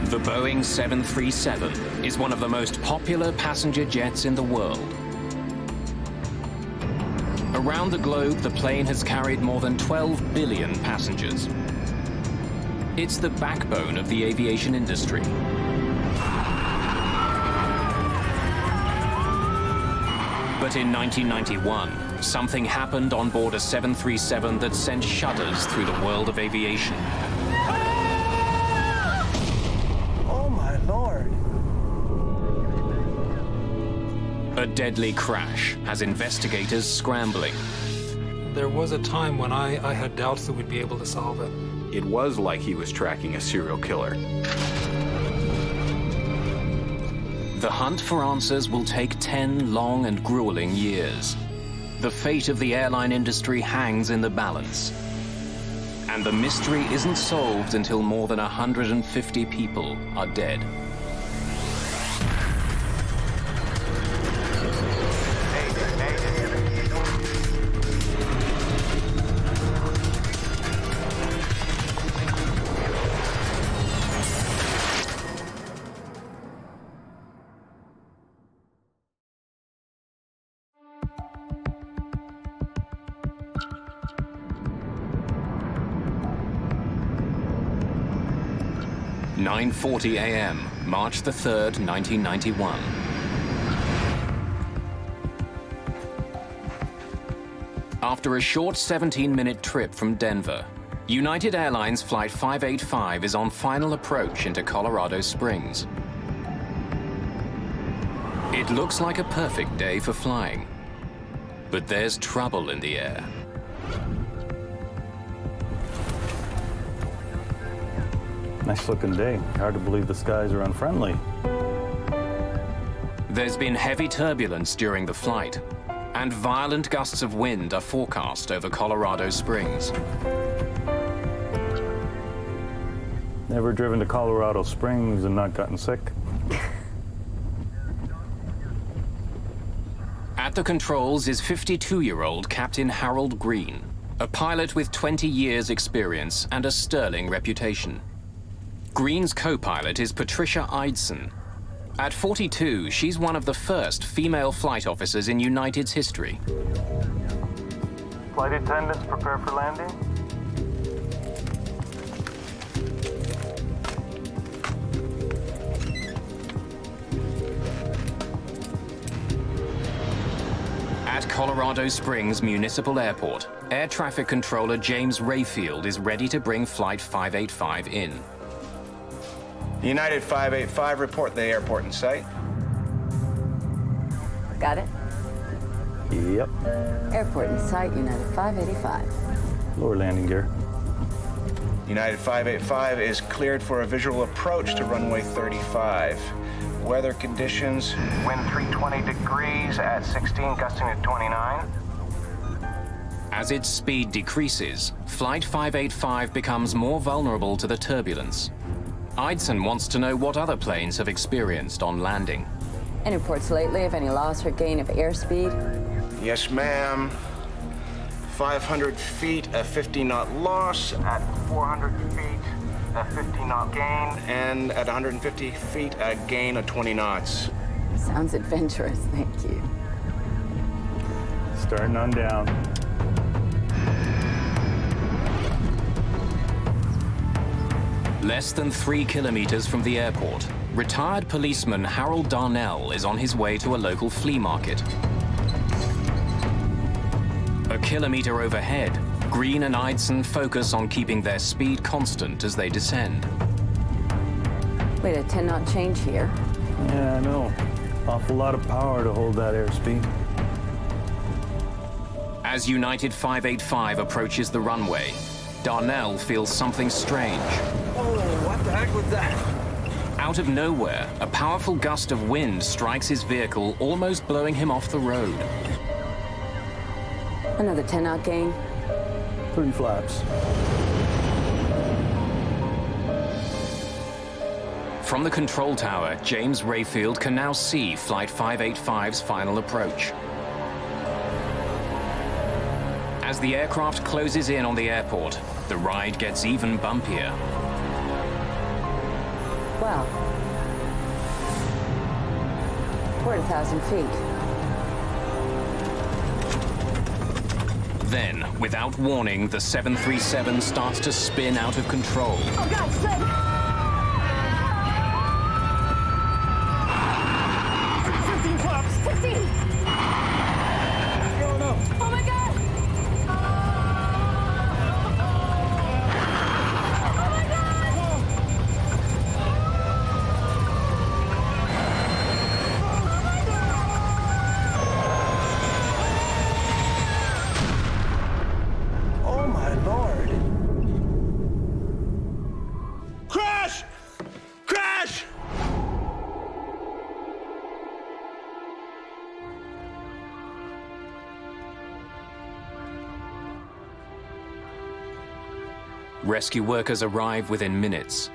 The Boeing 737 is one of the most popular passenger jets in the world. Around the globe, the plane has carried more than 12 billion passengers. It's the backbone of the aviation industry. But in 1991, something happened on board a 737 that sent shudders through the world of aviation. Oh, my Lord. A deadly crash has investigators scrambling. There was a time when I had doubts that we'd be able to solve it. It was like he was tracking a serial killer. The hunt for answers will take 10 long and grueling years. The fate of the airline industry hangs in the balance. And the mystery isn't solved until more than 150 people are dead. (9:40 a.m., March the 3rd, 1991. After a short 17-minute trip from Denver, United Airlines Flight 585 is on final approach into Colorado Springs. It looks like a perfect day for flying, but there's trouble in the air. Nice looking day. Hard to believe the skies are unfriendly. There's been heavy turbulence during the flight, and violent gusts of wind are forecast over Colorado Springs. Never driven to Colorado Springs and not gotten sick. At the controls is 52-year-old Captain Harold Green, a pilot with 20 years' experience and a sterling reputation. Green's co-pilot is Patricia Eidson. At 42, she's one of the first female flight officers in United's history. Flight attendants, prepare for landing. At Colorado Springs Municipal Airport, Air Traffic Controller James Rayfield is ready to bring Flight 585 in. United 585, report the airport in sight. Got it? Yep. Airport in sight, United 585. Lower landing gear. United 585 is cleared for a visual approach to runway 35. Weather conditions, wind 320 degrees at 16, gusting at 29. As its speed decreases, Flight 585 becomes more vulnerable to the turbulence. Eidson wants to know what other planes have experienced on landing. Any reports lately of any loss or gain of airspeed? Yes, ma'am. 500 feet, a 50-knot loss. At 400 feet, a 50-knot gain. And at 150 feet, a gain of 20 knots. Sounds adventurous, thank you. Starting on down. Less than 3 kilometers from the airport, retired policeman Harold Darnell is on his way to a local flea market. A kilometer overhead, Green and Eidson focus on keeping their speed constant as they descend. Wait, a 10-knot change here. Yeah, I know. Awful lot of power to hold that airspeed. As United 585 approaches the runway, Darnell feels something strange. Oh, what the heck was that? Out of nowhere, a powerful gust of wind strikes his vehicle, almost blowing him off the road. Another 10-knot gain. 30 flaps. From the control tower, James Rayfield can now see Flight 585's final approach. As the aircraft closes in on the airport, the ride gets even bumpier. Well, we're at 1,000 feet. Then, without warning, the 737 starts to spin out of control. Oh, God, save me! 15 flaps! 15! Oh, no. Oh, my God! Oh, my God! Oh my Lord. Crash! Crash! Rescue workers arrive within minutes,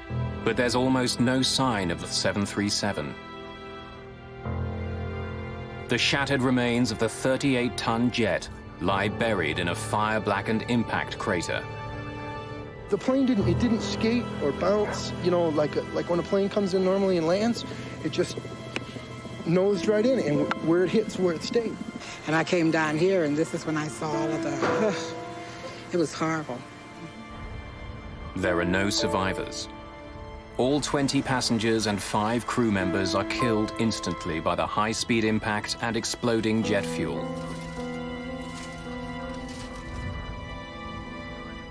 but there's almost no sign of the 737. The shattered remains of the 38-ton jet lie buried in a fire-blackened impact crater. The plane didn't skate or bounce, you know, like when a plane comes in normally and lands, it just nosed right in, and where it hits, where it stayed. And I came down here, and this is when I saw all of the, it was horrible. There are no survivors. All 20 passengers and 5 crew members are killed instantly by the high-speed impact and exploding jet fuel.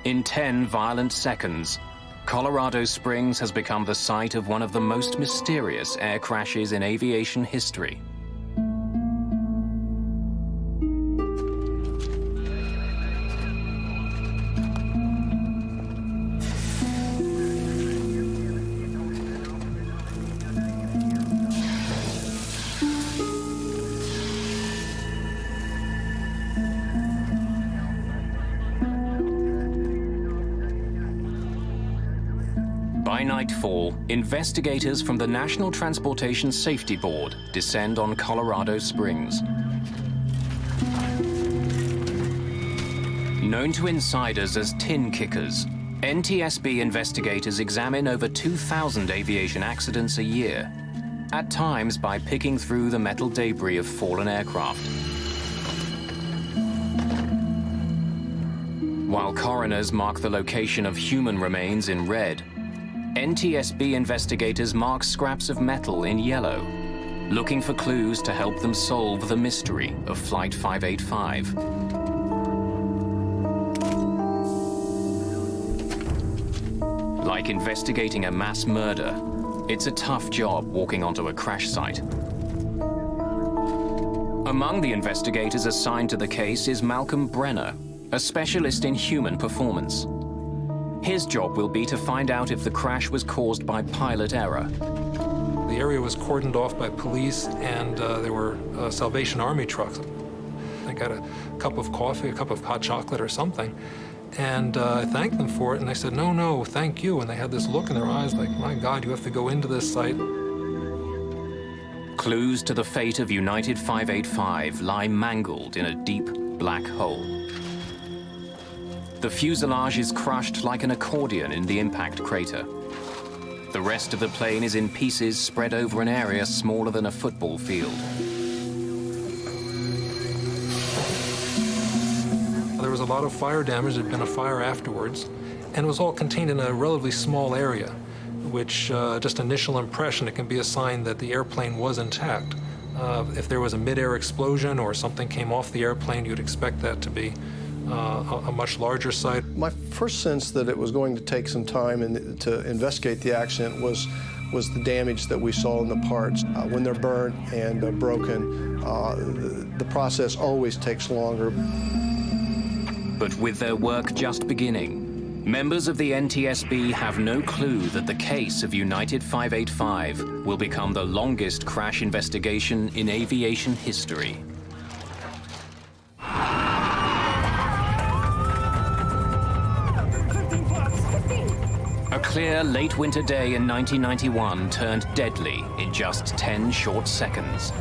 In 10 violent seconds, Colorado Springs has become the site of one of the most mysterious air crashes in aviation history. By nightfall, investigators from the National Transportation Safety Board descend on Colorado Springs. Known to insiders as tin kickers, NTSB investigators examine over 2,000 aviation accidents a year, at times by picking through the metal debris of fallen aircraft. While coroners mark the location of human remains in red, NTSB investigators mark scraps of metal in yellow, looking for clues to help them solve the mystery of Flight 585. Like investigating a mass murder, it's a tough job walking onto a crash site. Among the investigators assigned to the case is Malcolm Brenner, a specialist in human performance. His job will be to find out if the crash was caused by pilot error. The area was cordoned off by police, and there were Salvation Army trucks. I got a cup of coffee, a cup of hot chocolate or something, and I thanked them for it, and they said, "No, no, thank you." And they had this look in their eyes like, "My God, you have to go into this site." Clues to the fate of United 585 lie mangled in a deep black hole. The fuselage is crushed like an accordion in the impact crater. The rest of the plane is in pieces spread over an area smaller than a football field. There was a lot of fire damage. There'd been a fire afterwards, and it was all contained in a relatively small area, which just initial impression, it can be a sign that the airplane was intact. If there was a mid-air explosion or something came off the airplane, you'd expect that to be a much larger site. My first sense that it was going to take some time to investigate the accident was the damage that we saw in the parts. When they're burnt and broken, the process always takes longer. But with their work just beginning, members of the NTSB have no clue that the case of United 585 will become the longest crash investigation in aviation history. A clear late winter day in 1991 turned deadly in just 10 short seconds.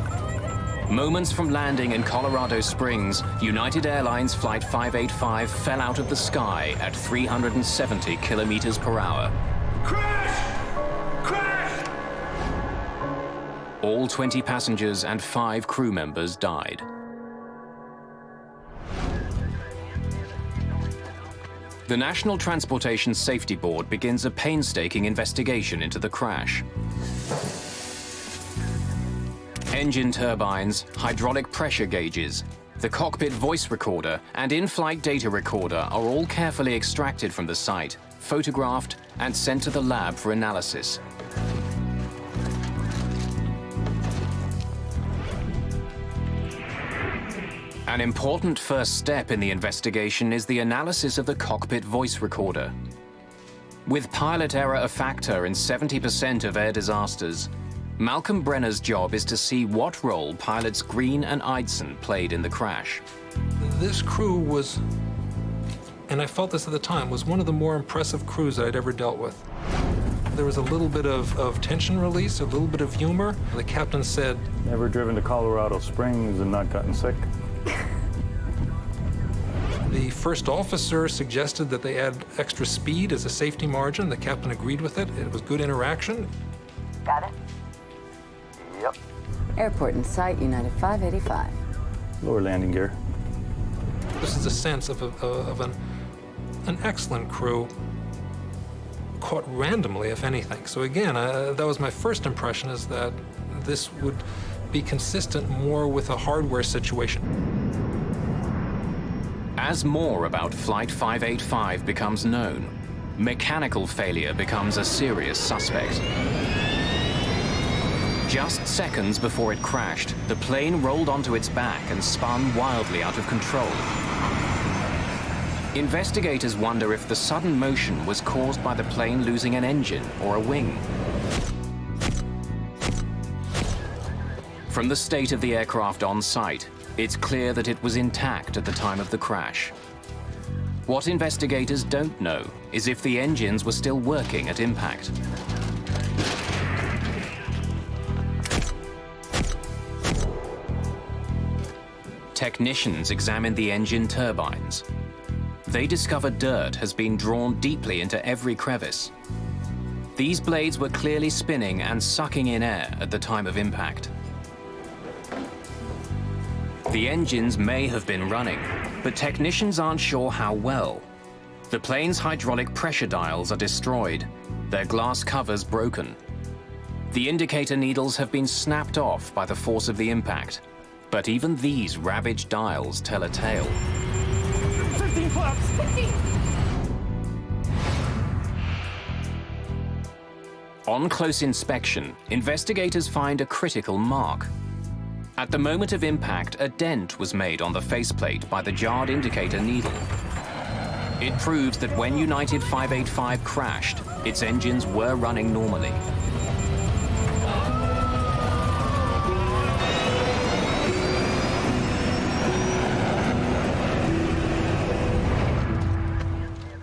Moments from landing in Colorado Springs, United Airlines Flight 585 fell out of the sky at 370 kilometers per hour. Crash! Crash! All 20 passengers and 5 crew members died. The National Transportation Safety Board begins a painstaking investigation into the crash. Engine turbines, hydraulic pressure gauges, the cockpit voice recorder, and in-flight data recorder are all carefully extracted from the site, photographed, and sent to the lab for analysis. An important first step in the investigation is the analysis of the cockpit voice recorder. With pilot error a factor in 70% of air disasters, Malcolm Brenner's job is to see what role pilots Green and Eidson played in the crash. This crew was, and I felt this at the time, was one of the more impressive crews that I'd ever dealt with. There was a little bit of tension release, a little bit of humor. The captain said, "Never driven to Colorado Springs and not gotten sick?" The first officer suggested that they add extra speed as a safety margin. The captain agreed with it. It was good interaction. Got it? Yep. Airport in sight, United 585. Lower landing gear. This is a sense of an excellent crew, caught randomly, if anything. So again, that was my first impression, is that this would be consistent more with a hardware situation. As more about Flight 585 becomes known, mechanical failure becomes a serious suspect. Just seconds before it crashed, the plane rolled onto its back and spun wildly out of control. Investigators wonder if the sudden motion was caused by the plane losing an engine or a wing. From the state of the aircraft on site, it's clear that it was intact at the time of the crash. What investigators don't know is if the engines were still working at impact. Technicians examine the engine turbines. They discover dirt has been drawn deeply into every crevice. These blades were clearly spinning and sucking in air at the time of impact. The engines may have been running, but technicians aren't sure how well. The plane's hydraulic pressure dials are destroyed, their glass covers broken. The indicator needles have been snapped off by the force of the impact, but even these ravaged dials tell a tale. 15 flaps! 15! On close inspection, investigators find a critical mark. At the moment of impact, a dent was made on the faceplate by the jarred indicator needle. It proves that when United 585 crashed, its engines were running normally.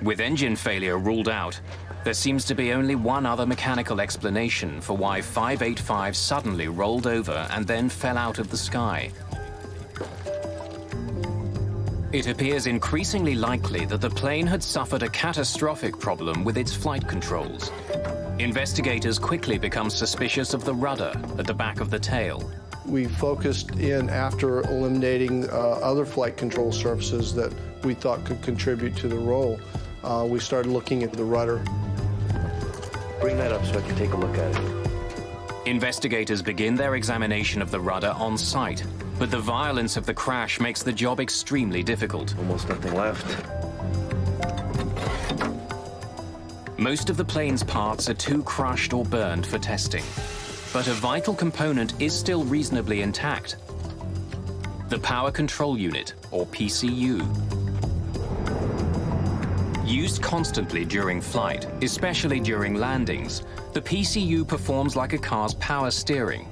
With engine failure ruled out, there seems to be only one other mechanical explanation for why 585 suddenly rolled over and then fell out of the sky. It appears increasingly likely that the plane had suffered a catastrophic problem with its flight controls. Investigators quickly become suspicious of the rudder at the back of the tail. We focused in after eliminating other flight control surfaces that we thought could contribute to the roll. We started looking at the rudder. Bring that up so I can take a look at it. Investigators begin their examination of the rudder on site, but the violence of the crash makes the job extremely difficult. Almost nothing left. Most of the plane's parts are too crushed or burned for testing, but a vital component is still reasonably intact. The Power Control Unit, or PCU. Used constantly during flight, especially during landings, the PCU performs like a car's power steering.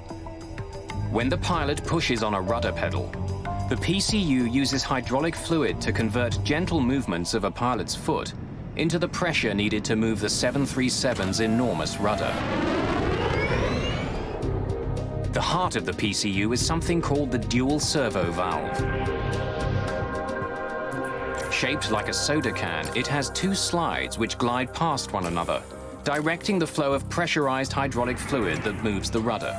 When the pilot pushes on a rudder pedal, the PCU uses hydraulic fluid to convert gentle movements of a pilot's foot into the pressure needed to move the 737's enormous rudder. The heart of the PCU is something called the dual servo valve. Shaped like a soda can, it has two slides which glide past one another, directing the flow of pressurized hydraulic fluid that moves the rudder.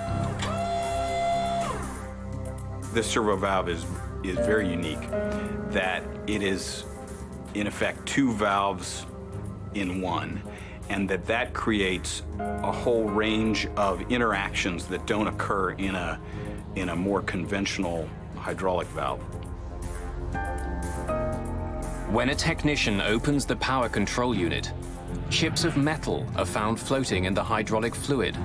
This servo valve is very unique, that it is, in effect, two valves in one, and that creates a whole range of interactions that don't occur in a more conventional hydraulic valve. When a technician opens the power control unit, chips of metal are found floating in the hydraulic fluid.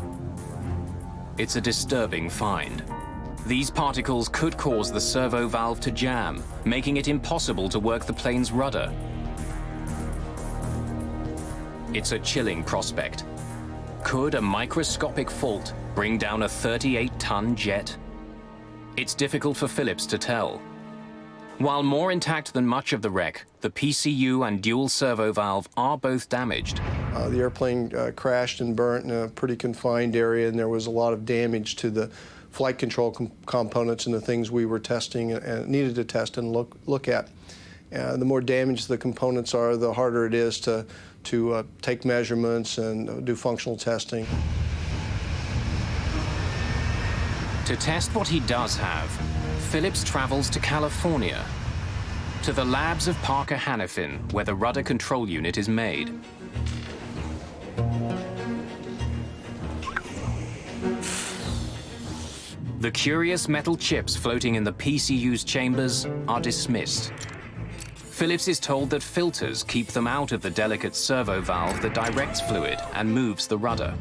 It's a disturbing find. These particles could cause the servo valve to jam, making it impossible to work the plane's rudder. It's a chilling prospect. Could a microscopic fault bring down a 38-ton jet? It's difficult for Phillips to tell. While more intact than much of the wreck, the PCU and dual servo valve are both damaged. The airplane crashed and burnt in a pretty confined area, and there was a lot of damage to the flight control components and the things we were testing and needed to test and look at. The more damaged the components are, the harder it is to take measurements and do functional testing. To test what he does have, Phillips travels to California, to the labs of Parker Hannifin, where the rudder control unit is made. The curious metal chips floating in the PCU's chambers are dismissed. Phillips is told that filters keep them out of the delicate servo valve that directs fluid and moves the rudder.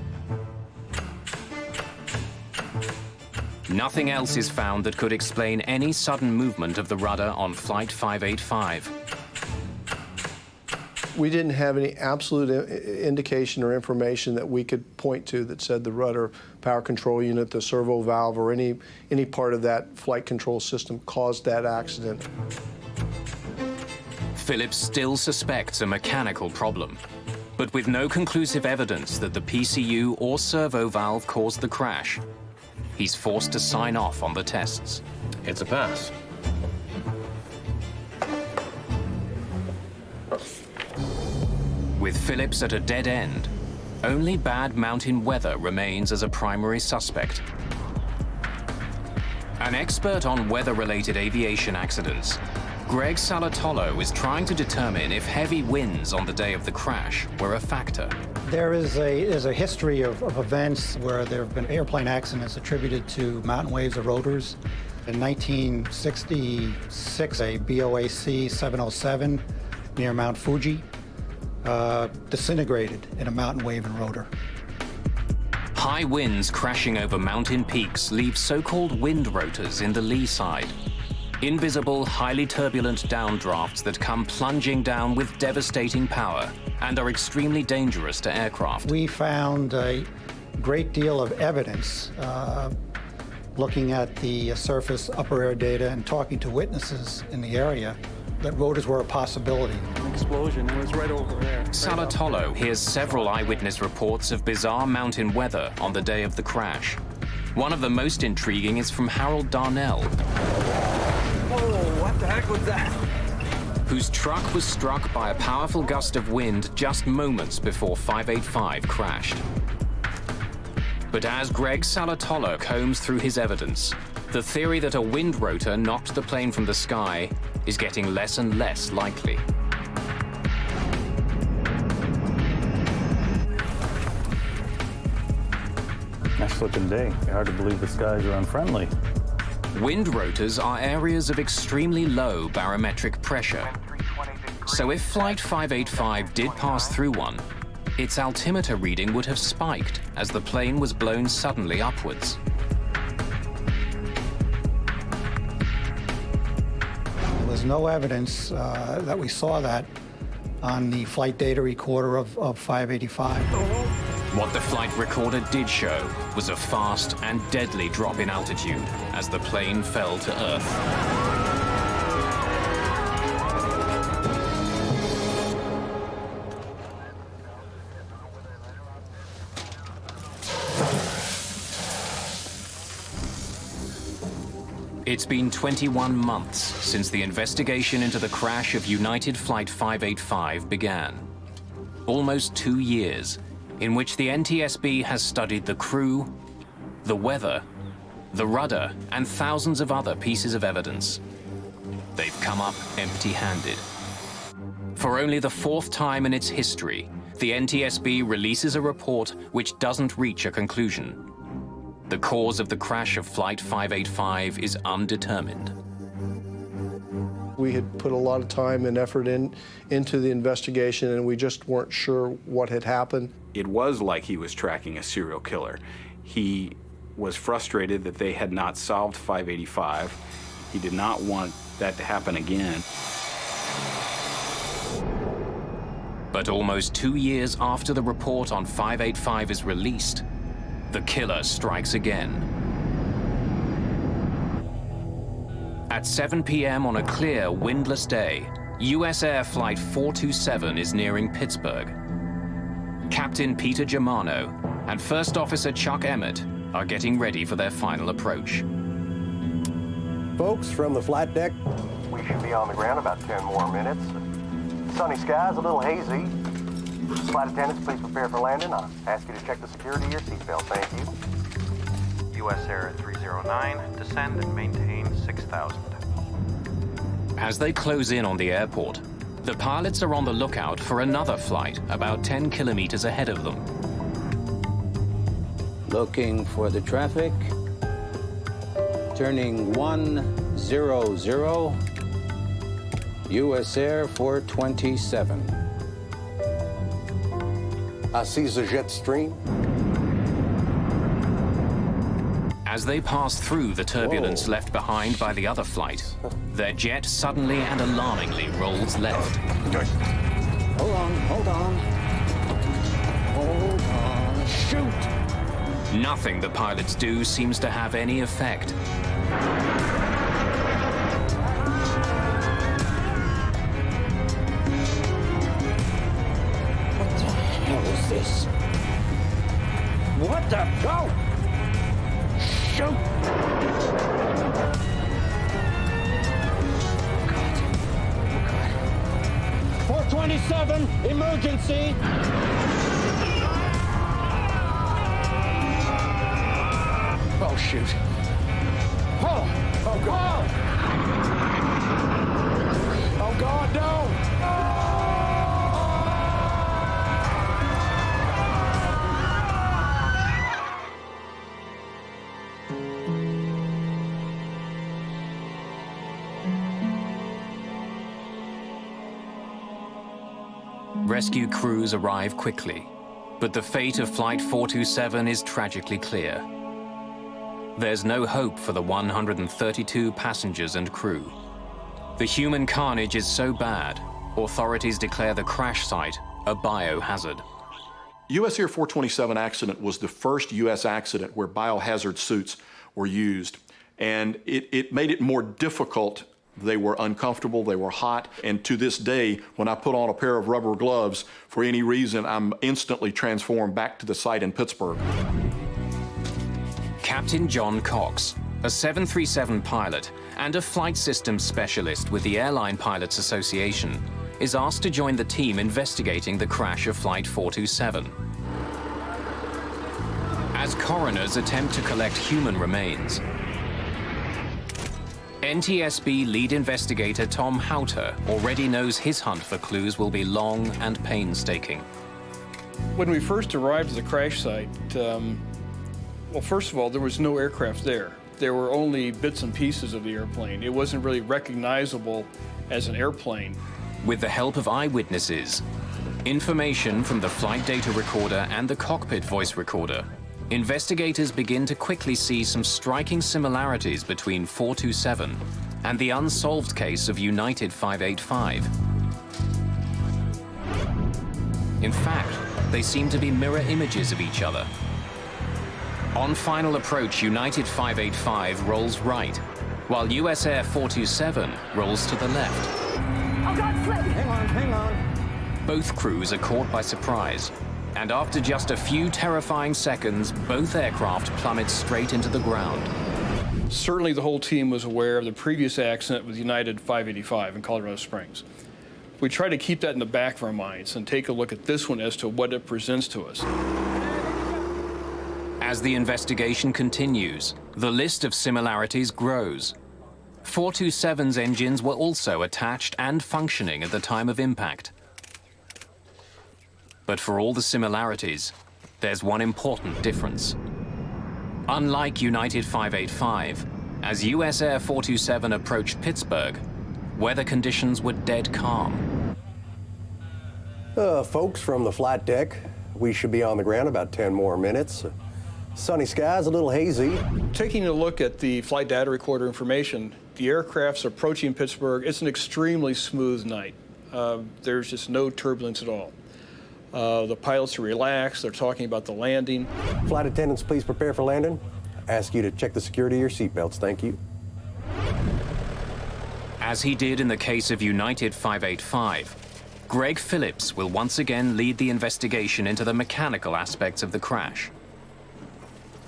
Nothing else is found that could explain any sudden movement of the rudder on Flight 585. We didn't have any absolute indication or information that we could point to that said the rudder power control unit, the servo valve, or any part of that flight control system caused that accident. Phillips still suspects a mechanical problem, but with no conclusive evidence that the PCU or servo valve caused the crash, he's forced to sign off on the tests. It's a pass. With Phillips at a dead end, only bad mountain weather remains as a primary suspect. An expert on weather-related aviation accidents, Greg Salatolo is trying to determine if heavy winds on the day of the crash were a factor. There is a history of events where there have been airplane accidents attributed to mountain waves or rotors. In 1966, a BOAC 707 near Mount Fuji disintegrated in a mountain wave and rotor. High winds crashing over mountain peaks leave so-called wind rotors in the lee side. Invisible, highly turbulent downdrafts that come plunging down with devastating power and are extremely dangerous to aircraft. We found a great deal of evidence looking at the surface upper air data and talking to witnesses in the area that rotors were a possibility. An explosion, it was right over there. Salatolo hears several eyewitness reports of bizarre mountain weather on the day of the crash. One of the most intriguing is from Harold Darnell. Oh, what the heck was that? Whose truck was struck by a powerful gust of wind just moments before 585 crashed. But as Greg Salatolo combs through his evidence, the theory that a wind rotor knocked the plane from the sky is getting less and less likely. Nice looking day. Hard to believe the skies are unfriendly. Wind rotors are areas of extremely low barometric pressure. So if Flight 585 did pass through one, its altimeter reading would have spiked as the plane was blown suddenly upwards. There was no evidence that we saw that on the flight data recorder of 585. What the flight recorder did show was a fast and deadly drop in altitude as the plane fell to Earth. It's been 21 months since the investigation into the crash of United Flight 585 began. Almost 2 years in which the NTSB has studied the crew, the weather, the rudder, and thousands of other pieces of evidence. They've come up empty-handed. For only the fourth time in its history, the NTSB releases a report which doesn't reach a conclusion. The cause of the crash of Flight 585 is undetermined. We had put a lot of time and effort into the investigation, and we just weren't sure what had happened. It was like he was tracking a serial killer. He was frustrated that they had not solved 585. He did not want that to happen again. But almost 2 years after the report on 585 is released, the killer strikes again. At 7 p.m. on a clear, windless day, US Air Flight 427 is nearing Pittsburgh. Captain Peter Germano and First Officer Chuck Emmett are getting ready for their final approach. Folks, from the flight deck, we should be on the ground about 10 more minutes. Sunny skies, a little hazy. Flight attendants, please prepare for landing. I ask you to check the security of your seatbelt. Thank you. US Air 309, descend and maintain 6,000. As they close in on the airport, the pilots are on the lookout for another flight about 10 kilometers ahead of them. Looking for the traffic. Turning 100. US Air 427. I see the jet stream. As they pass through the turbulence left behind by the other flight, their jet suddenly and alarmingly rolls left. Hold on, hold on. Hold on. Shoot! Nothing the pilots do seems to have any effect. This. What the? Go! Shoot! God. 427, emergency! Oh, shoot. Oh! Oh, God! Oh, God, no! Rescue crews arrive quickly, but the fate of Flight 427 is tragically clear. There's no hope for the 132 passengers and crew. The human carnage is so bad, authorities declare the crash site a biohazard. US Air 427 accident was the first U.S. accident where biohazard suits were used, and it made it more difficult. They were uncomfortable, they were hot, and to this day, when I put on a pair of rubber gloves, for any reason, I'm instantly transformed back to the site in Pittsburgh. Captain John Cox, a 737 pilot and a flight systems specialist with the Airline Pilots Association, is asked to join the team investigating the crash of Flight 427. As coroners attempt to collect human remains, NTSB lead investigator Tom Houter already knows his hunt for clues will be long and painstaking. When we first arrived at the crash site, well, first of all, there was no aircraft there. There were only bits and pieces of the airplane. It wasn't really recognizable as an airplane. With the help of eyewitnesses, information from the flight data recorder and the cockpit voice recorder, investigators begin to quickly see some striking similarities between 427 and the unsolved case of United 585. In fact, they seem to be mirror images of each other. On final approach, United 585 rolls right, while US Air 427 rolls to the left. Oh, God, flip! Hang on. Both crews are caught by surprise, and after just a few terrifying seconds, both aircraft plummet straight into the ground. Certainly the whole team was aware of the previous accident with United 585 in Colorado Springs. We try to keep that in the back of our minds and take a look at this one as to what it presents to us. As the investigation continues, The list of similarities grows. 427's engines were also attached and functioning at the time of impact. But for all the similarities, there's one important difference. Unlike United 585, as US Air 427 approached Pittsburgh, weather conditions were dead calm. Folks from the flight deck, we should be on the ground about 10 more minutes. Sunny skies, a little hazy. Taking a look at the flight data recorder information, the aircraft's approaching Pittsburgh. It's an extremely smooth night. There's just no turbulence at all. The pilots are relaxed. They're talking about the landing. Flight attendants, please prepare for landing. Ask you to check the security of your seatbelts. Thank you. As he did in the case of United 585, Greg Phillips will once again lead the investigation into the mechanical aspects of the crash.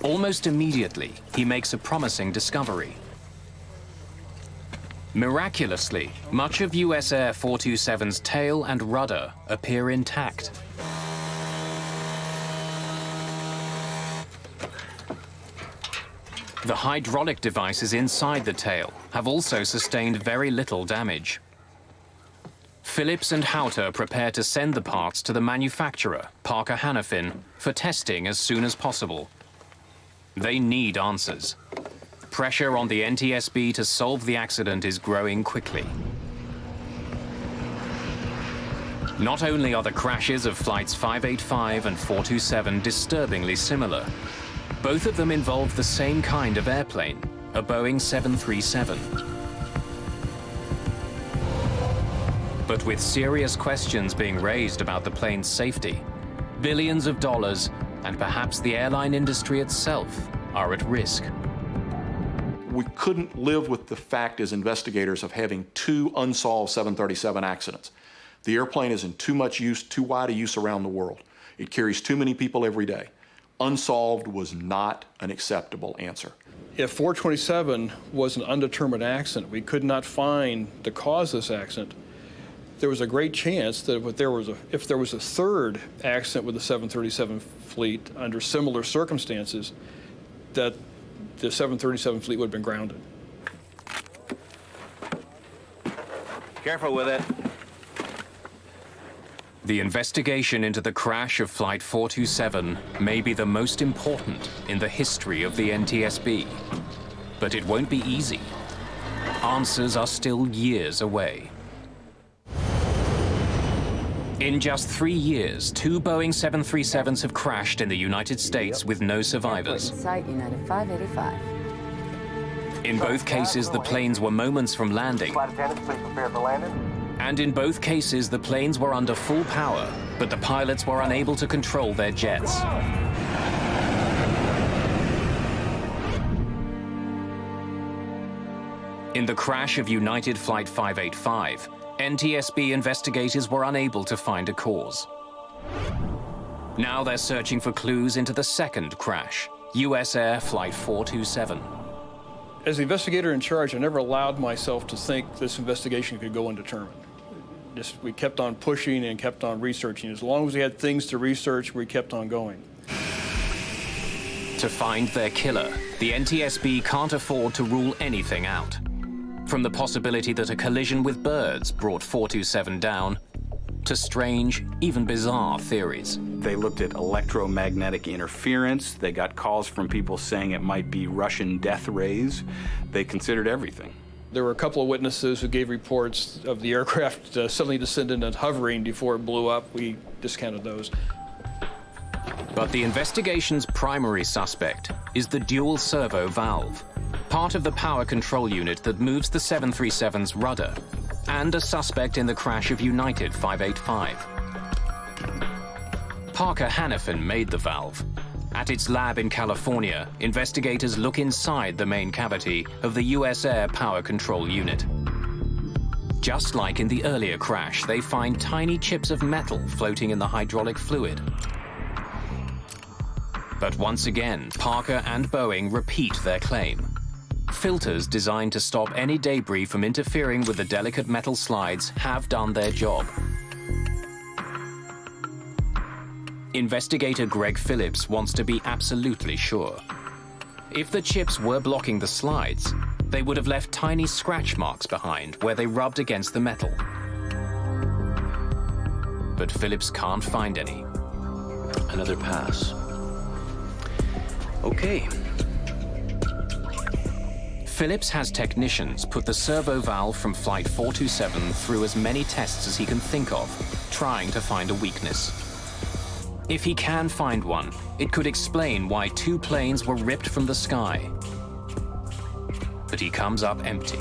Almost immediately, he makes a promising discovery. Miraculously, much of US Air 427's tail and rudder appear intact. The hydraulic devices inside the tail have also sustained very little damage. Phillips and Houter prepare to send the parts to the manufacturer, Parker Hannifin, for testing as soon as possible. They need answers. Pressure on the NTSB to solve the accident is growing quickly. Not only are the crashes of flights 585 and 427 disturbingly similar, both of them involve the same kind of airplane, a Boeing 737. But with serious questions being raised about the plane's safety, billions of dollars, and perhaps the airline industry itself, are at risk. We couldn't live with the fact as investigators of having 2 unsolved 737 accidents. The airplane is in too much use, too wide a use around the world. It carries too many people every day. Unsolved was not an acceptable answer. If 427 was an undetermined accident, we could not find the cause of this accident, there was a great chance that if there was a third accident with the 737 fleet under similar circumstances, that the 737 fleet would have been grounded. Careful with it. The investigation into the crash of Flight 427 may be the most important in the history of the NTSB. But it won't be easy. Answers are still years away. In just 3 years, 2 Boeing 737s have crashed in the United States with no survivors. Site United 585. In both cases, the planes were moments from landing. Flight attendants, please prepare for landing. And in both cases, the planes were under full power, but the pilots were unable to control their jets. In the crash of United Flight 585, NTSB investigators were unable to find a cause. Now they're searching for clues into the second crash, US Air Flight 427. As the investigator in charge, I never allowed myself to think this investigation could go undetermined. We kept on pushing and kept on researching. As long as we had things to research, we kept on going. To find their killer, the NTSB can't afford to rule anything out. From the possibility that a collision with birds brought 427 down, to strange, even bizarre theories. They looked at electromagnetic interference. They got calls from people saying it might be Russian death rays. They considered everything. There were a couple of witnesses who gave reports of the aircraft suddenly descending and hovering before it blew up. We discounted those. But the investigation's primary suspect is the dual servo valve, part of the power control unit that moves the 737's rudder, and a suspect in the crash of United 585. Parker Hannifin made the valve. At its lab in California, investigators look inside the main cavity of the US Air power control unit. Just like in the earlier crash, they find tiny chips of metal floating in the hydraulic fluid. But once again, Parker and Boeing repeat their claim. Filters designed to stop any debris from interfering with the delicate metal slides have done their job. Investigator Greg Phillips wants to be absolutely sure. If the chips were blocking the slides, they would have left tiny scratch marks behind where they rubbed against the metal. But Phillips can't find any. Another pass. Okay. Phillips has technicians put the servo valve from Flight 427 through as many tests as he can think of, trying to find a weakness. If he can find one, it could explain why two planes were ripped from the sky. But he comes up empty.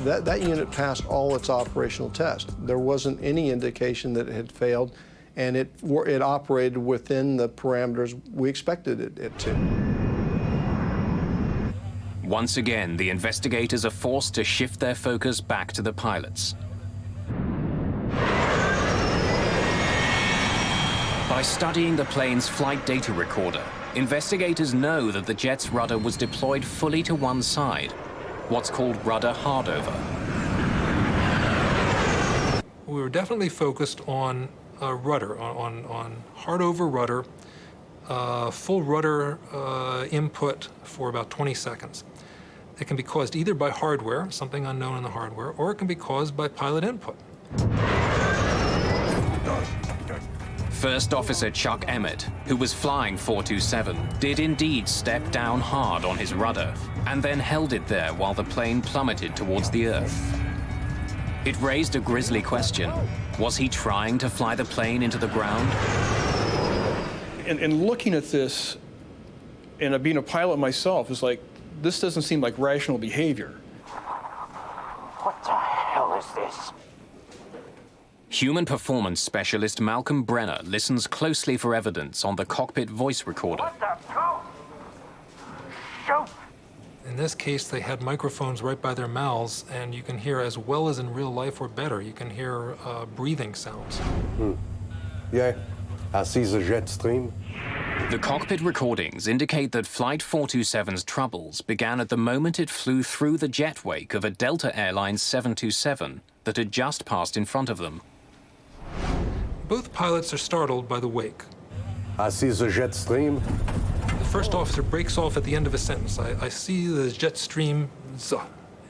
That unit passed all its operational tests. There wasn't any indication that it had failed, and it operated within the parameters we expected it to. Once again, the investigators are forced to shift their focus back to the pilots. By studying the plane's flight data recorder, investigators know that the jet's rudder was deployed fully to one side, what's called rudder hardover. We were definitely focused on rudder, on hardover rudder, full rudder input for about 20 seconds. It can be caused either by hardware, something unknown in the hardware, or it can be caused by pilot input. First Officer Chuck Emmett, who was flying 427, did indeed step down hard on his rudder and then held it there while the plane plummeted towards the Earth. It raised a grisly question. Was he trying to fly the plane into the ground? And looking at this, and being a pilot myself, is like, this doesn't seem like rational behavior. What the hell is this? Human performance specialist Malcolm Brenner listens closely for evidence on the cockpit voice recorder. What the hell? Shoot! In this case, they had microphones right by their mouths, and you can hear as well as in real life or better. You can hear breathing sounds. Yeah, I see the jet stream. The cockpit recordings indicate that Flight 427's troubles began at the moment it flew through the jet wake of a Delta Airlines 727 that had just passed in front of them. Both pilots are startled by the wake. I see the jet stream. The first officer breaks off at the end of a sentence. I see the jet stream,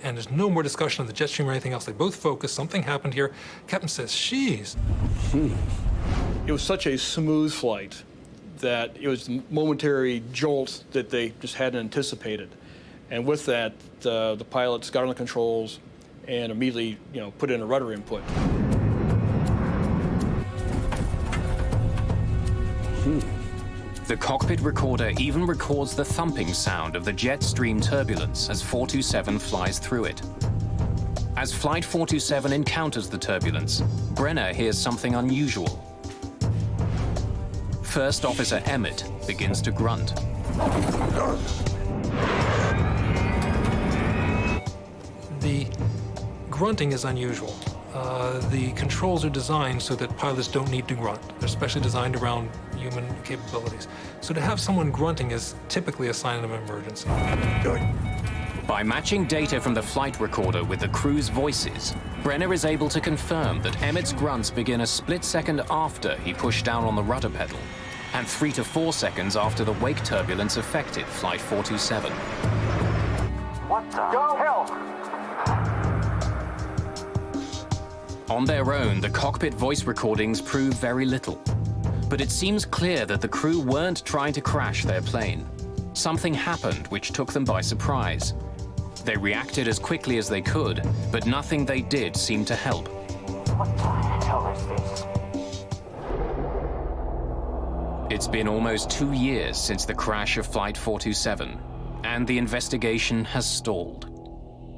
and there's no more discussion of the jet stream or anything else. They both focus. Something happened here. Captain says, "Sheesh." It was such a smooth flight that it was a momentary jolt that they just hadn't anticipated. And with that, the pilots got on the controls and immediately, put in a rudder input. The cockpit recorder even records the thumping sound of the jet stream turbulence as 427 flies through it. As Flight 427 encounters the turbulence, Brenner hears something unusual. First Officer Emmett begins to grunt. The grunting is unusual. The controls are designed so that pilots don't need to grunt. They're specially designed around human capabilities. So to have someone grunting is typically a sign of an emergency. By matching data from the flight recorder with the crew's voices, Brenner is able to confirm that Emmett's grunts begin a split second after he pushed down on the rudder pedal, and 3 to 4 seconds after the wake turbulence affected Flight 427. What the hell? On their own, the cockpit voice recordings prove very little. But it seems clear that the crew weren't trying to crash their plane. Something happened which took them by surprise. They reacted as quickly as they could, but nothing they did seemed to help. What the hell is this? It's been almost 2 years since the crash of Flight 427, and the investigation has stalled.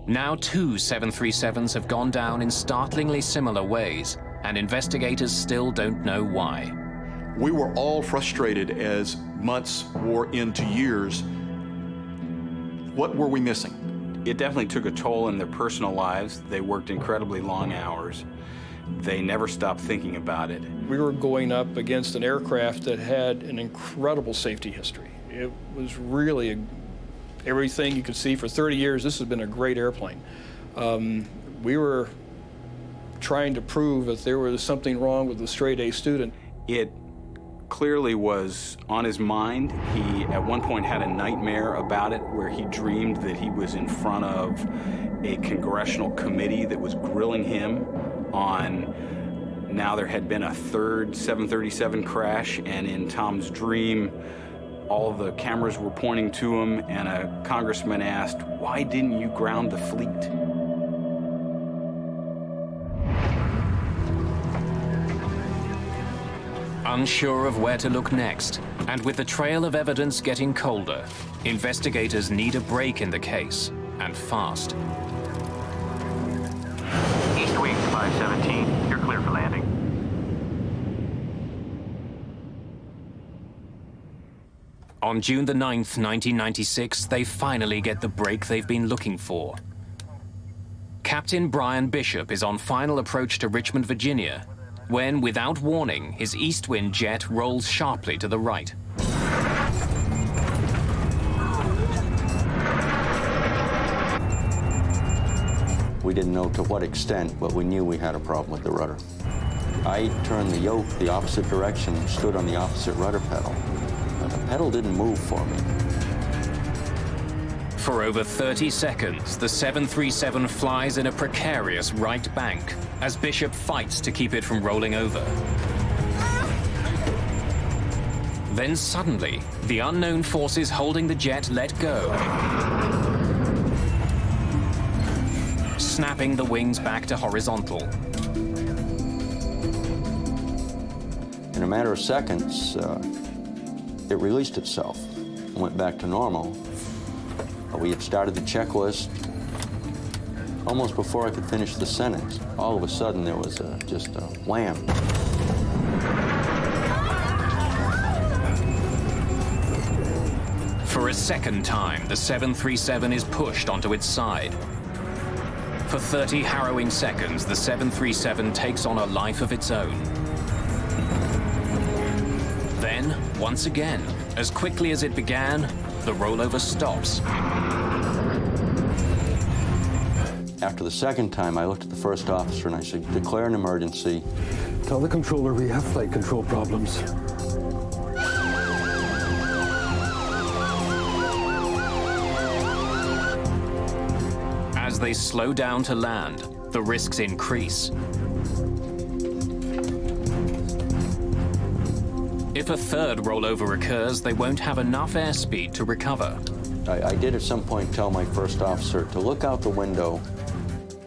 Now 2 737s have gone down in startlingly similar ways, and investigators still don't know why. We were all frustrated as months wore into years. What were we missing? It definitely took a toll in their personal lives. They worked incredibly long hours. They never stopped thinking about it. We were going up against an aircraft that had an incredible safety history. It was really everything you could see for 30 years. This has been a great airplane. We were trying to prove that there was something wrong with the straight A student. It clearly was on his mind. He, at one point, had a nightmare about it where he dreamed that he was in front of a congressional committee that was grilling him on now there had been a third 737 crash, and in Tom's dream, all of the cameras were pointing to him, and a congressman asked, "Why didn't you ground the fleet?" Unsure of where to look next, and with the trail of evidence getting colder, investigators need a break in the case, and fast. Eastwind 517, you're clear for landing. On June the 9th, 1996, they finally get the break they've been looking for. Captain Brian Bishop is on final approach to Richmond, Virginia, when, without warning, his Eastwind jet rolls sharply to the right. We didn't know to what extent, but we knew we had a problem with the rudder. I turned the yoke the opposite direction and stood on the opposite rudder pedal. But the pedal didn't move for me. For over 30 seconds, the 737 flies in a precarious right bank as Bishop fights to keep it from rolling over. Then suddenly, the unknown forces holding the jet let go, snapping the wings back to horizontal. In a matter of seconds, it released itself and went back to normal. We had started the checklist. Almost before I could finish the sentence, all of a sudden there was just a wham. For a second time, the 737 is pushed onto its side. For 30 harrowing seconds, the 737 takes on a life of its own. Then, once again, as quickly as it began, the rollover stops. After the second time, I looked at the first officer and I said, "Declare an emergency. Tell the controller we have flight control problems." As they slow down to land, the risks increase. If a third rollover occurs, they won't have enough airspeed to recover. I did at some point tell my first officer to look out the window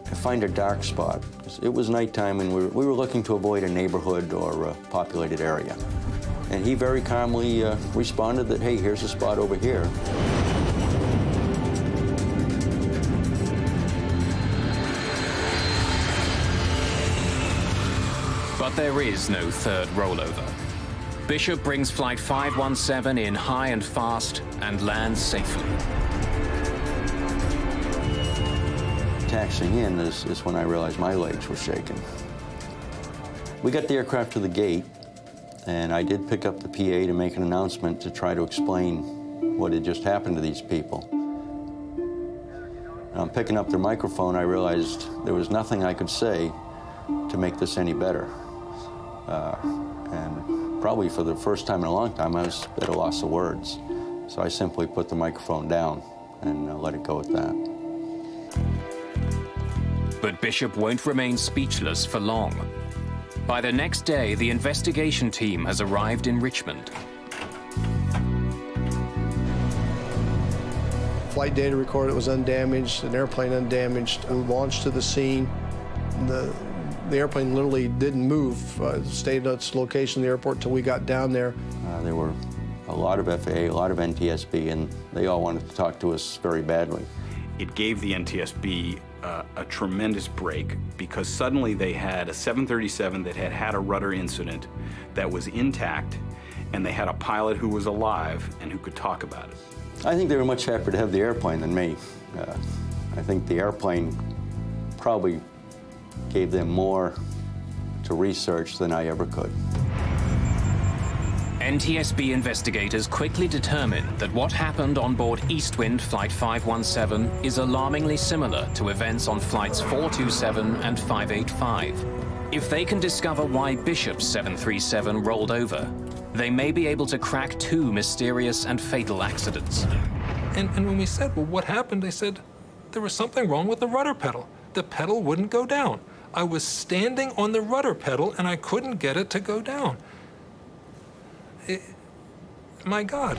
and find a dark spot. It was nighttime and we were looking to avoid a neighborhood or a populated area. And he very calmly responded that, "Hey, here's a spot over here." But there is no third rollover. Bishop brings Flight 517 in high and fast and lands safely. Taxiing in is when I realized my legs were shaking. We got the aircraft to the gate, and I did pick up the PA to make an announcement to try to explain what had just happened to these people. And on picking up their microphone, I realized there was nothing I could say to make this any better. And probably for the first time in a long time, I was at a loss of words. So I simply put the microphone down and let it go at that. But Bishop won't remain speechless for long. By the next day, the investigation team has arrived in Richmond. Flight data recorded it was undamaged, an airplane undamaged. We launched to the scene. The airplane literally didn't move, stayed at its location in the airport until we got down there. There were a lot of FAA, a lot of NTSB, and they all wanted to talk to us very badly. It gave the NTSB a tremendous break because suddenly they had a 737 that had had a rudder incident that was intact, and they had a pilot who was alive and who could talk about it. I think they were much happier to have the airplane than me. I think the airplane probably gave them more to research than I ever could. NTSB investigators quickly determined that what happened on board Eastwind Flight 517 is alarmingly similar to events on Flights 427 and 585. If they can discover why Bishop's 737 rolled over, they may be able to crack 2 mysterious and fatal accidents. And when we said, well, what happened? They said, there was something wrong with the rudder pedal. The pedal wouldn't go down. I was standing on the rudder pedal and I couldn't get it to go down. My God.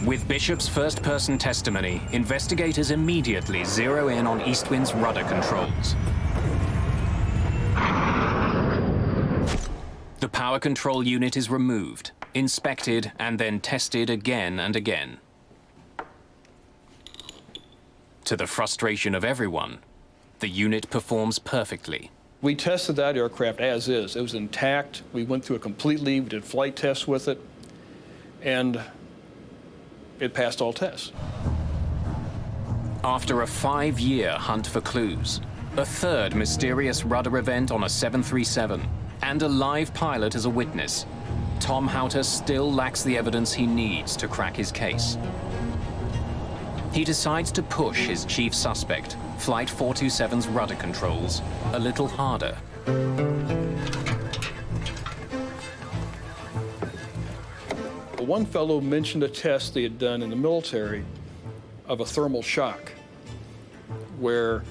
With Bishop's first-person testimony, investigators immediately zero in on Eastwind's rudder controls. The power control unit is removed, inspected, and then tested again and again. To the frustration of everyone, the unit performs perfectly. We tested that aircraft as is. It was intact. We went through it completely. We did flight tests with it, and it passed all tests. After a 5-year hunt for clues, a third mysterious rudder event on a 737, and a live pilot as a witness, Tom Houter still lacks the evidence he needs to crack his case. He decides to push his chief suspect, Flight 427's rudder controls, a little harder. One fellow mentioned a test they had done in the military of a thermal shock, where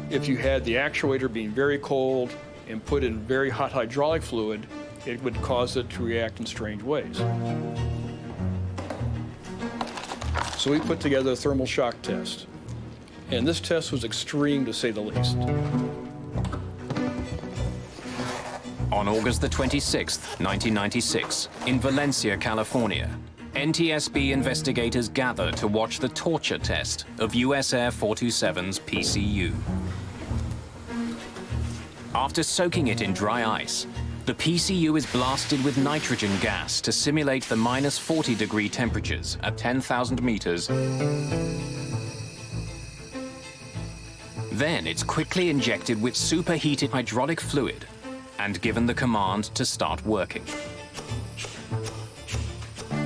if you had the actuator being very cold and put in very hot hydraulic fluid, it would cause it to react in strange ways. So we put together a thermal shock test. And this test was extreme, to say the least. On August the 26th, 1996, in Valencia, California, NTSB investigators gather to watch the torture test of US Air 427's PCU. After soaking it in dry ice, the PCU is blasted with nitrogen gas to simulate the -40-degree temperatures at 10,000 meters. Then it's quickly injected with superheated hydraulic fluid and given the command to start working.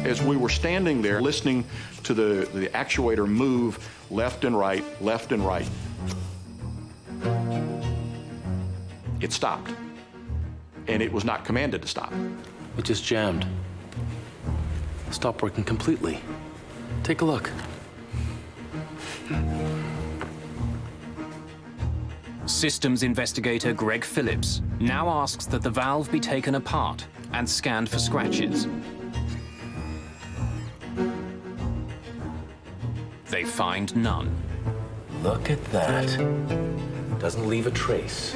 As we were standing there listening to the actuator move left and right, it stopped. And it was not commanded to stop. It just jammed. Stopped working completely. Take a look. Systems investigator Greg Phillips now asks that the valve be taken apart and scanned for scratches. They find none. Look at that. Doesn't leave a trace.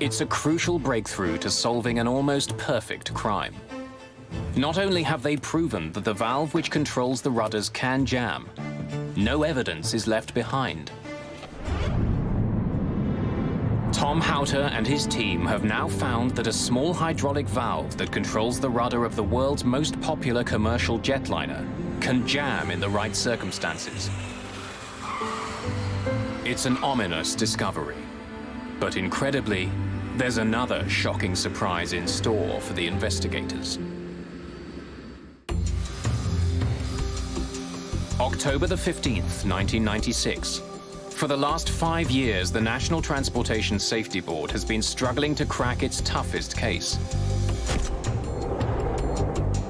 It's a crucial breakthrough to solving an almost perfect crime. Not only have they proven that the valve which controls the rudders can jam, no evidence is left behind. Tom Houter and his team have now found that a small hydraulic valve that controls the rudder of the world's most popular commercial jetliner can jam in the right circumstances. It's an ominous discovery, but incredibly, there's another shocking surprise in store for the investigators. October the 15th, 1996. For the last 5 years, the National Transportation Safety Board has been struggling to crack its toughest case.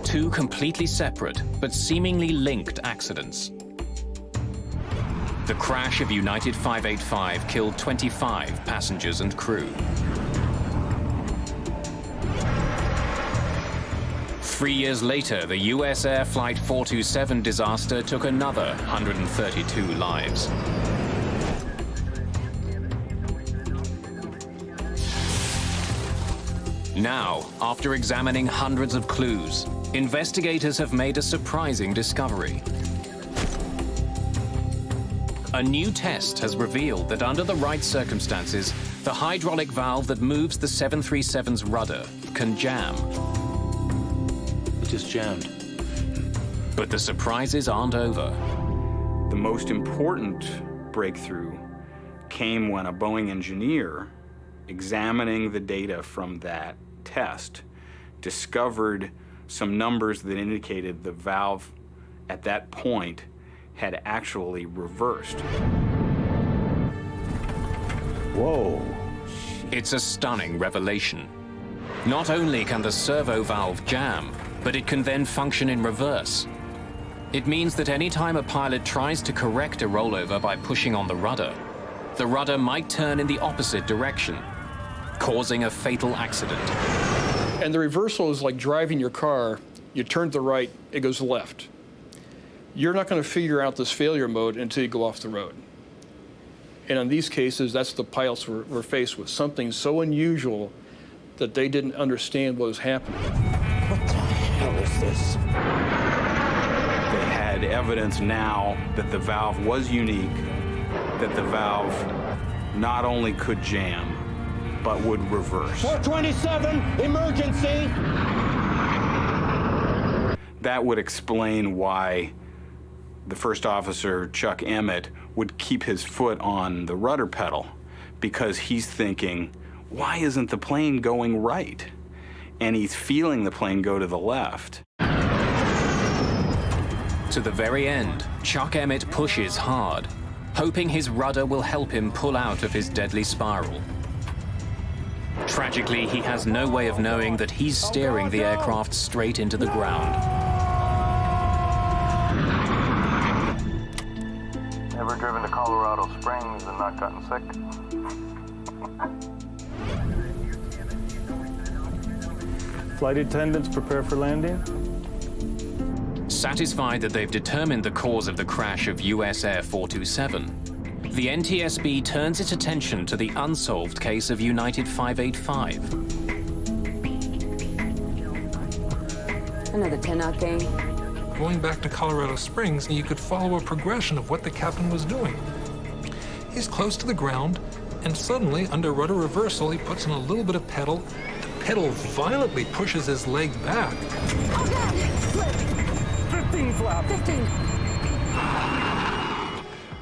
2 completely separate but seemingly linked accidents. The crash of United 585 killed 25 passengers and crew. 3 years later, the US Air Flight 427 disaster took another 132 lives. Now, after examining hundreds of clues, investigators have made a surprising discovery. A new test has revealed that under the right circumstances, the hydraulic valve that moves the 737's rudder can jam. It just jammed. But the surprises aren't over. The most important breakthrough came when a Boeing engineer, examining the data from that test, discovered some numbers that indicated the valve at that point had actually reversed. Whoa. It's a stunning revelation. Not only can the servo valve jam, but it can then function in reverse. It means that any time a pilot tries to correct a rollover by pushing on the rudder might turn in the opposite direction, causing a fatal accident. And the reversal is like driving your car. You turn to the right, it goes left. You're not going to figure out this failure mode until you go off the road. And in these cases, that's the pilots were faced with, something so unusual that they didn't understand what was happening. What the hell is this? They had evidence now that the valve was unique, that the valve not only could jam, but would reverse. 427, emergency! That would explain why the first officer, Chuck Emmett, would keep his foot on the rudder pedal, because he's thinking, why isn't the plane going right? And he's feeling the plane go to the left. To the very end, Chuck Emmett pushes hard, hoping his rudder will help him pull out of his deadly spiral. Tragically, he has no way of knowing that he's steering the aircraft straight into the ground. Ever driven to Colorado Springs and not gotten sick? Flight attendants prepare for landing. Satisfied that they've determined the cause of the crash of US Air 427, the NTSB turns its attention to the unsolved case of United 585. Another 10-knot gain. Going back to Colorado Springs, you could follow a progression of what the captain was doing. He's close to the ground, and suddenly, under rudder reversal, he puts in a little bit of pedal. The pedal violently pushes his leg back. Oh, God! Slip! 15 flap! 15!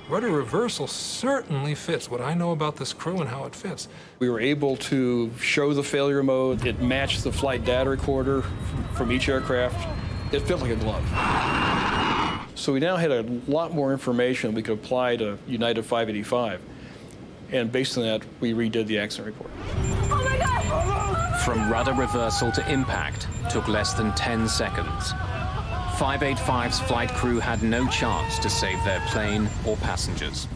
Rudder reversal certainly fits what I know about this crew and how it fits. We were able to show the failure mode. It matched the flight data recorder from each aircraft. It fit like a glove. So we now had a lot more information we could apply to United 585. And based on that, we redid the accident report. Oh my God! From rudder reversal to impact took less than 10 seconds. 585's flight crew had no chance to save their plane or passengers.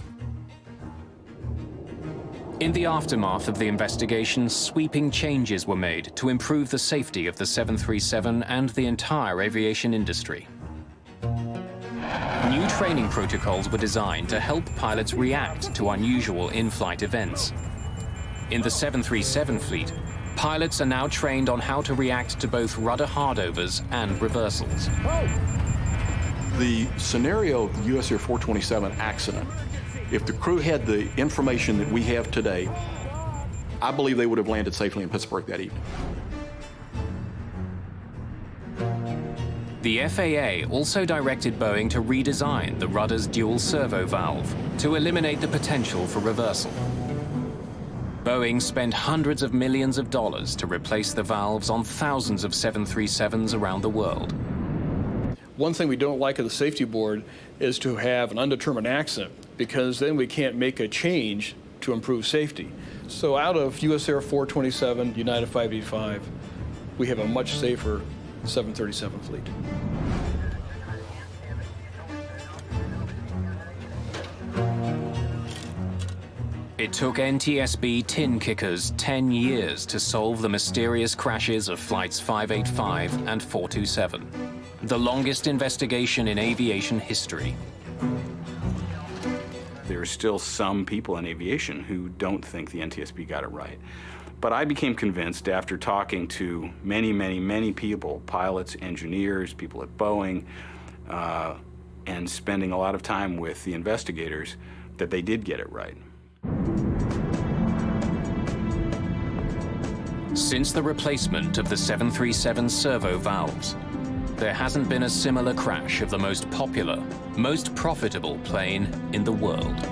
In the aftermath of the investigation, sweeping changes were made to improve the safety of the 737 and the entire aviation industry. New training protocols were designed to help pilots react to unusual in-flight events. In the 737 fleet, pilots are now trained on how to react to both rudder hardovers and reversals. The scenario of the US Air 427 accident, if the crew had the information that we have today, I believe they would have landed safely in Pittsburgh that evening. The FAA also directed Boeing to redesign the rudder's dual servo valve to eliminate the potential for reversal. Boeing spent hundreds of millions of dollars to replace the valves on thousands of 737s around the world. One thing we don't like at the safety board is to have an undetermined accident, because then we can't make a change to improve safety. So out of US Air 427, United 585, we have a much safer 737 fleet. It took NTSB tin kickers 10 years to solve the mysterious crashes of flights 585 and 427, the longest investigation in aviation history. There are still some people in aviation who don't think the NTSB got it right. But I became convinced after talking to many people, pilots, engineers, people at Boeing, and spending a lot of time with the investigators, that they did get it right. Since the replacement of the 737 servo valves, there hasn't been a similar crash of the most popular, most profitable plane in the world.